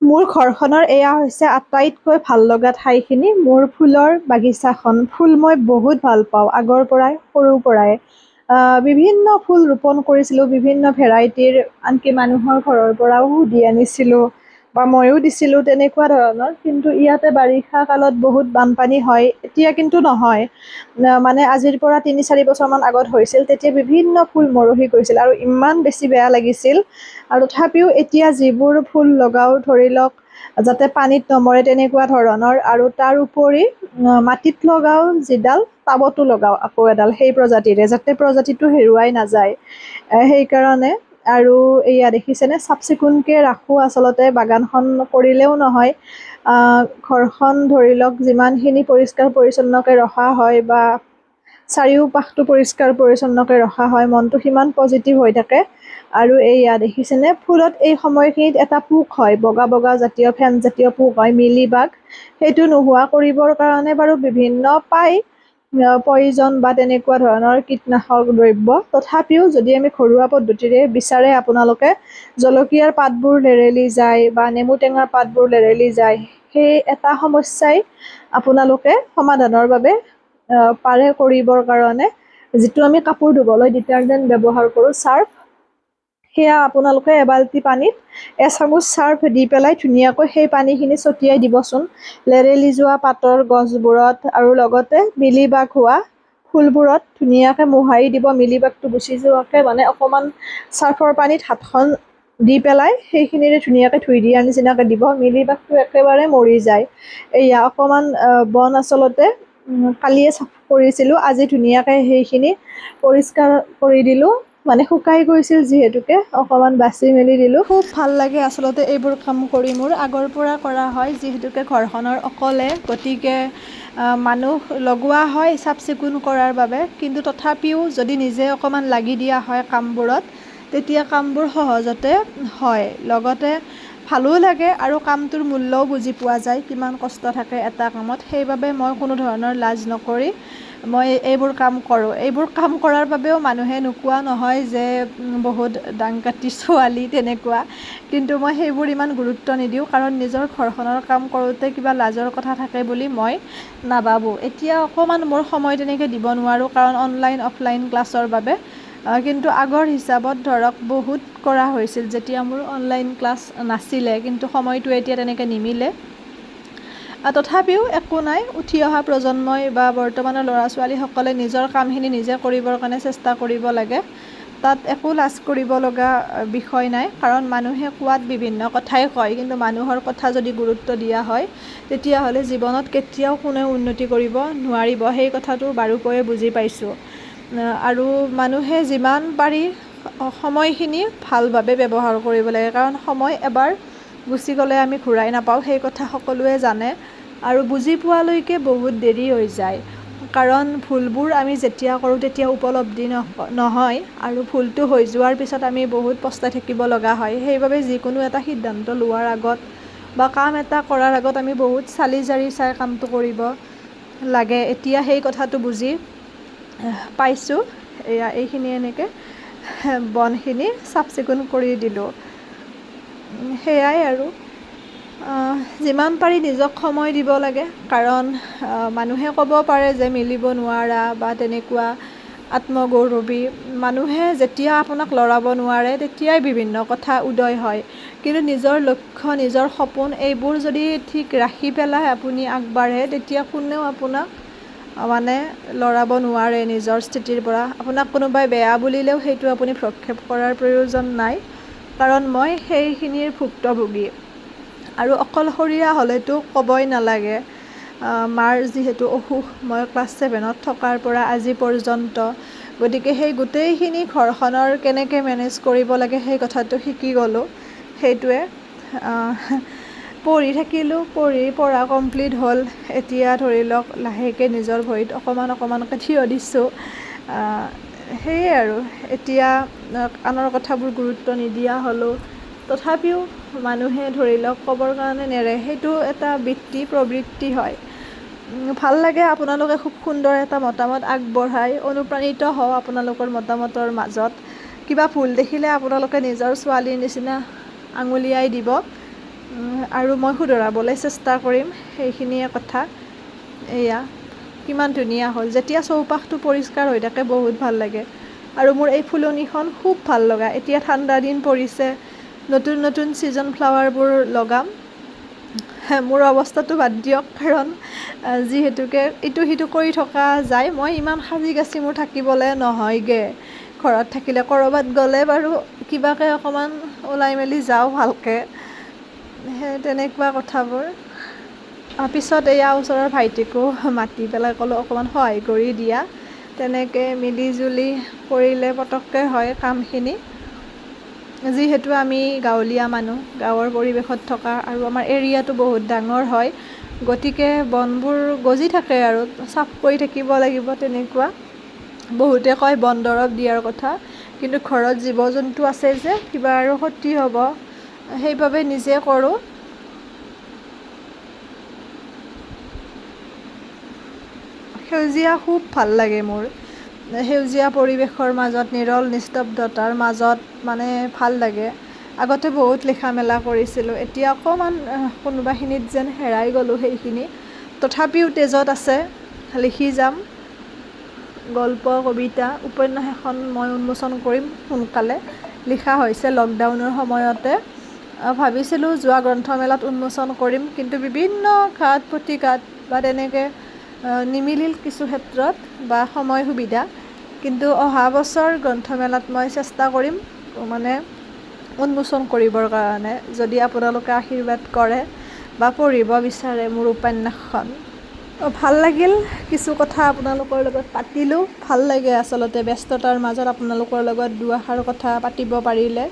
মোৰ ঘৰখনৰ এয়া হৈছে আটাইতকৈ ভাল লগা ঠাইখিনি, মোৰ ফুলৰ বাগিচাখন। ফুল মই বহুত ভাল পাওঁ আগৰ পৰাই, সৰুৰ পৰাই। বিভিন্ন ফুল ৰোপণ কৰিছিলোঁ, বিভিন্ন ভেৰাইটিৰ, আনকি মানুহৰ ঘৰৰ পৰাও সুধি আনিছিলোঁ বা ময়ো দিছিলোঁ তেনেকুৱা ধৰণৰ। কিন্তু ইয়াতে বাৰিষা কালত বহুত বানপানী হয়, এতিয়া কিন্তু নহয়। মানে আজিৰ পৰা ৩-৪ বছৰমান আগত হৈছিল, তেতিয়া বিভিন্ন ফুল মৰহি গৈছিল আৰু ইমান বেছি বেয়া লাগিছিল। আৰু তথাপিও এতিয়া যিবোৰ ফুল লগাওঁ, ধৰি লওক যাতে পানীত নমৰে তেনেকুৱা ধৰণৰ, আৰু তাৰ উপৰি মাটিত লগাওঁ যিডাল, টাবতো লগাওঁ আকৌ এডাল সেই প্ৰজাতিৰে, যাতে প্ৰজাতিটো হেৰুৱাই নাযায়। সেইকাৰণে। আৰু এয়া দেখিছেনে, চাফ চিকুণকৈ ৰাখোঁ আচলতে, বাগানখন কৰিলেও নহয়। ঘৰখন ধৰি লওক যিমানখিনি পৰিষ্কাৰ পৰিচ্ছন্নকৈ ৰখা হয় বা চাৰিওপাশটো পৰিষ্কাৰ পৰিচ্ছন্নকৈ ৰখা হয়, মনটো সিমান পজিটিভ হৈ থাকে। আৰু এইয়া দেখিছেনে, ফুলত এই সময়খিনিত এটা পোক হয়, বগা বগা জাতীয় ফেন জাতীয় পোক হয়, মিলিবাগ। সেইটো নোহোৱা কৰিবৰ কাৰণে বাৰু বিভিন্ন পায় পয়জন বা তেনেকুৱা ধৰণৰ কীটনাশক দ্ৰব্য। তথাপিও যদি আমি ঘৰুৱা পদ্ধতিৰে বিচাৰে আপোনালোকে, জলকীয়াৰ পাতবোৰ লেৰেলি যায় বা নেমু টেঙাৰ পাতবোৰ লেৰেলি যায়, সেই এটা সমস্যাই আপোনালোকে সমাধানৰ বাবে পাৰে কৰিবৰ কাৰণে, যিটো আমি কাপোৰ ধুবলৈ ডিটাৰজেণ্ট ব্যৱহাৰ কৰোঁ, চাৰ্ফ, সেয়া আপোনালোকে এবাল্টি পানীত এচামুচ চাৰ্ফ দি পেলাই ধুনীয়াকৈ সেই পানীখিনি ছটিয়াই দিবচোন লেৰেলি যোৱা পাতৰ গছবোৰত, আৰু লগতে মিলিবাগ হোৱা ফুলবোৰত ধুনীয়াকৈ মোহাৰি দিব। মিলিবাগটো গুচি যোৱাকৈ মানে অকণমান চাৰ্ফৰ পানীত হাতখন দি পেলাই সেইখিনিৰে ধুনীয়াকৈ ধুই দিয়াৰ নিচিনাকৈ দিব, মিলিবাগটো একেবাৰে মৰি যায়। এয়া অকণমান বন আচলতে কালিয়ে চাফা কৰিছিলোঁ, আজি ধুনীয়াকৈ সেইখিনি পৰিষ্কাৰ কৰি দিলোঁ, মানে শুকাই গৈছিল যিহেতুকে অকণমান বাচি মেলি দিলোঁ। খুব ভাল লাগে আচলতে এইবোৰ কাম কৰি, মোৰ আগৰ পৰা কৰা হয় যিহেতুকে ঘৰখনৰ অকলে, গতিকে মানুহ লগোৱা হয় চাফ চিকুণ কৰাৰ বাবে। কিন্তু তথাপিও যদি নিজে অকণমান লাগি দিয়া হয় কামবোৰত, তেতিয়া কামবোৰ সহজতে হয়, লগতে ভালো লাগে আৰু কামটোৰ মূল্যও বুজি পোৱা যায়, কিমান কষ্ট থাকে এটা কামত। সেইবাবে মই কোনো ধৰণৰ লাজ নকৰি মই এইবোৰ কাম কৰোঁ। এইবোৰ কাম কৰাৰ বাবেও মানুহে নোকোৱা নহয় যে বহুত দাংকাটি ছোৱালী তেনেকুৱা, কিন্তু মই সেইবোৰ ইমান গুৰুত্ব নিদিওঁ, কাৰণ নিজৰ ঘৰখনৰ কাম কৰোঁতে কিবা লাজৰ কথা থাকে বুলি মই নাভাবোঁ। এতিয়া অকণমান মোৰ সময় তেনেকৈ দিব নোৱাৰোঁ, কাৰণ অনলাইন অফলাইন ক্লাছৰ বাবে। কিন্তু আগৰ হিচাপত ধৰক বহুত কৰা হৈছিল, যেতিয়া মোৰ অনলাইন ক্লাছ নাছিলে, কিন্তু সময়টো এতিয়া তেনেকৈ নিমিলে। তথাপিও একো নাই, উঠি অহা প্ৰজন্মই বা বৰ্তমানৰ ল'ৰা ছোৱালীসকলে নিজৰ কামখিনি নিজে কৰিবৰ কাৰণে চেষ্টা কৰিব লাগে। তাত একো লাজ কৰিব লগা বিষয় নাই, কাৰণ মানুহে কোৱাত বিভিন্ন কথাই কয়, কিন্তু মানুহৰ কথা যদি গুৰুত্ব দিয়া হয়, তেতিয়াহ'লে জীৱনত কেতিয়াও কোনেও উন্নতি কৰিব নোৱাৰিব। সেই কথাটো বাৰুকৈয়ে বুজি পাইছোঁ। আৰু মানুহে যিমান পাৰি সময়খিনি ভালভাৱে ব্যৱহাৰ কৰিব লাগে, কাৰণ সময় এবাৰ গুচি গ'লে আমি ঘূৰাই নাপাওঁ, সেই কথা সকলোৱে জানে। আৰু বুজি পোৱালৈকে বহুত দেৰি হৈ যায়, কাৰণ ভুলবোৰ আমি যেতিয়া কৰোঁ তেতিয়া উপলব্ধি নহয়, আৰু ভুলটো হৈ যোৱাৰ পিছত আমি বহুত পস্তাই থাকিব লগা হয়। সেইবাবে যিকোনো এটা সিদ্ধান্ত লোৱাৰ আগত বা কাম এটা কৰাৰ আগত আমি বহুত চালি জাৰি চাই কামটো কৰিব লাগে। এতিয়া সেই কথাটো বুজি পাইছোঁ। এইখিনি এনেকৈ বনখিনি চাফ চিকুণ কৰি দিলোঁ। সেয়াই আৰু যিমান পাৰি নিজক সময় দিব লাগে, কাৰণ মানুহে ক'ব পাৰে যে মিলিব নোৱাৰা বা তেনেকুৱা আত্মগৌৰৱী। মানুহে যেতিয়া আপোনাক লৰাব নোৱাৰে, তেতিয়াই বিভিন্ন কথা উদয় হয়। কিন্তু নিজৰ লক্ষ্য, নিজৰ সপোন, এইবোৰ যদি ঠিক ৰাখি পেলাই আপুনি আগবাঢ়ে, তেতিয়া কোনেও আপোনাক মানে লৰাব নোৱাৰে নিজৰ স্থিতিৰ পৰা। আপোনাক কোনোবাই বেয়া বুলিলেও সেইটো আপুনি ভ্ৰক্ষেপ কৰাৰ প্ৰয়োজন নাই, কাৰণ মই সেইখিনিৰ ভুক্তভোগী। আৰু অকলশৰীয়া হ'লেতো ক'বই নালাগে। মাৰ যিহেতু অসুখ, মই ক্লাছ 7ত থকাৰ পৰা আজি পৰ্যন্ত, গতিকে সেই গোটেইখিনি ঘৰখনৰ কেনেকৈ মেনেজ কৰিব লাগে সেই কথাটো শিকি গ'লোঁ। সেইটোৱে। পঢ়ি থাকিলোঁ, পঢ়া কমপ্লিট হ'ল। এতিয়া ধৰি লওক লাহেকৈ নিজৰ ভৰিত অকণমানকৈ থিয় দিছোঁ। সেয়ে আৰু এতিয়া আনৰ কথাবোৰ গুৰুত্ব নিদিয়া হ'লোঁ। তথাপিও মানুহে ধৰি লওক ক'বৰ কাৰণে নেৰে, সেইটো এটা প্ৰবৃত্তি হয়। ভাল লাগে, আপোনালোকে খুব সুন্দৰ এটা মতামত আগবঢ়াই, অনুপ্ৰাণিত হওঁ আপোনালোকৰ মতামতৰ মাজত। কিবা ভুল দেখিলে আপোনালোকে নিজৰ ছোৱালীৰ নিচিনা আঙুলিয়াই দিব। আৰু মই শুধৰাবলৈ চেষ্টা কৰিম। সেইখিনিয়ে কথা। এয়া কিমান ধুনীয়া হ'ল। যেতিয়া চৌপাশটো পৰিষ্কাৰ হৈ থাকে বহুত ভাল লাগে। আৰু মোৰ এই ফুলনিখন খুব ভাল লগা। এতিয়া ঠাণ্ডা দিন পৰিছে, নতুন নতুন ছিজন ফ্লাৱাৰবোৰ লগাম। মোৰ অৱস্থাটো বাদ দিয়ক, কাৰণ যিহেতুকে ইটো সিটো কৰি থকা যায়, মই ইমান সাজি কাচি মোৰ থাকিবলৈ নহয়গৈ। ঘৰত থাকিলে, ক'ৰবাত গ'লে বাৰু কিবাকৈ অকণমান ওলাই মেলি যাওঁ ভালকৈ। সেই তেনেকুৱা কথাবোৰ। পিছত এয়া ওচৰৰ ভাইটিকো মাতি পেলাই ক'লোঁ অকণমান সহায় কৰি দিয়া। তেনেকৈ মিলি জুলি কৰিলে পটককৈ হয় কামখিনি। যিহেতু আমি গাঁৱলীয়া মানুহ, গাঁৱৰ পৰিৱেশত থকা, আৰু আমাৰ এৰিয়াটো বহুত ডাঙৰ হয়, গতিকে বনবোৰ গজি থাকে আৰু চাফ কৰি থাকিব লাগিব তেনেকুৱা। বহুতে কয় বন দৰৱ দিয়াৰ কথা, কিন্তু ঘৰত জীৱ জন্তু আছে যে কিবা আৰু ক্ষতি হ'ব, সেইবাবে নিজে কৰোঁ। সেউজীয়া খুব ভাল লাগে মোৰ। সেউজীয়া পৰিৱেশৰ মাজত, নিৰল নিস্তব্ধতাৰ মাজত মানে ভাল লাগে। আগতে বহুত লিখা মেলা কৰিছিলোঁ, এতিয়া অকণমান কোনোবাখিনিত যেন হেৰাই গ'লোঁ সেইখিনি। তথাপিও তেজত আছে, লিখি যাম। গল্প, কবিতা, উপন্যাস এখন মই উন্মোচন কৰিম সোনকালে। লিখা হৈছে লকডাউনৰ সময়তে। ভাবিছিলোঁ যোৱা গ্ৰন্থমেলাত উন্মোচন কৰিম, কিন্তু বিভিন্ন ঘাত প্ৰতিঘাত বা তেনেকৈ নিমিলিল কিছু ক্ষেত্ৰত বা সময় সুবিধা। কিন্তু অহা বছৰ গ্ৰন্থমেলাত মই চেষ্টা কৰিম মানে উন্মোচন কৰিবৰ কাৰণে, যদি আপোনালোকে আশীৰ্বাদ কৰে বা পঢ়িব বিচাৰে মোৰ উপন্যাসখন। ভাল লাগিল, কিছু কথা আপোনালোকৰ লগত পাতিলোঁ। ভাল লাগে আচলতে ব্যস্ততাৰ মাজত আপোনালোকৰ লগত দুআষাৰ কথা পাতিব পাৰিলে।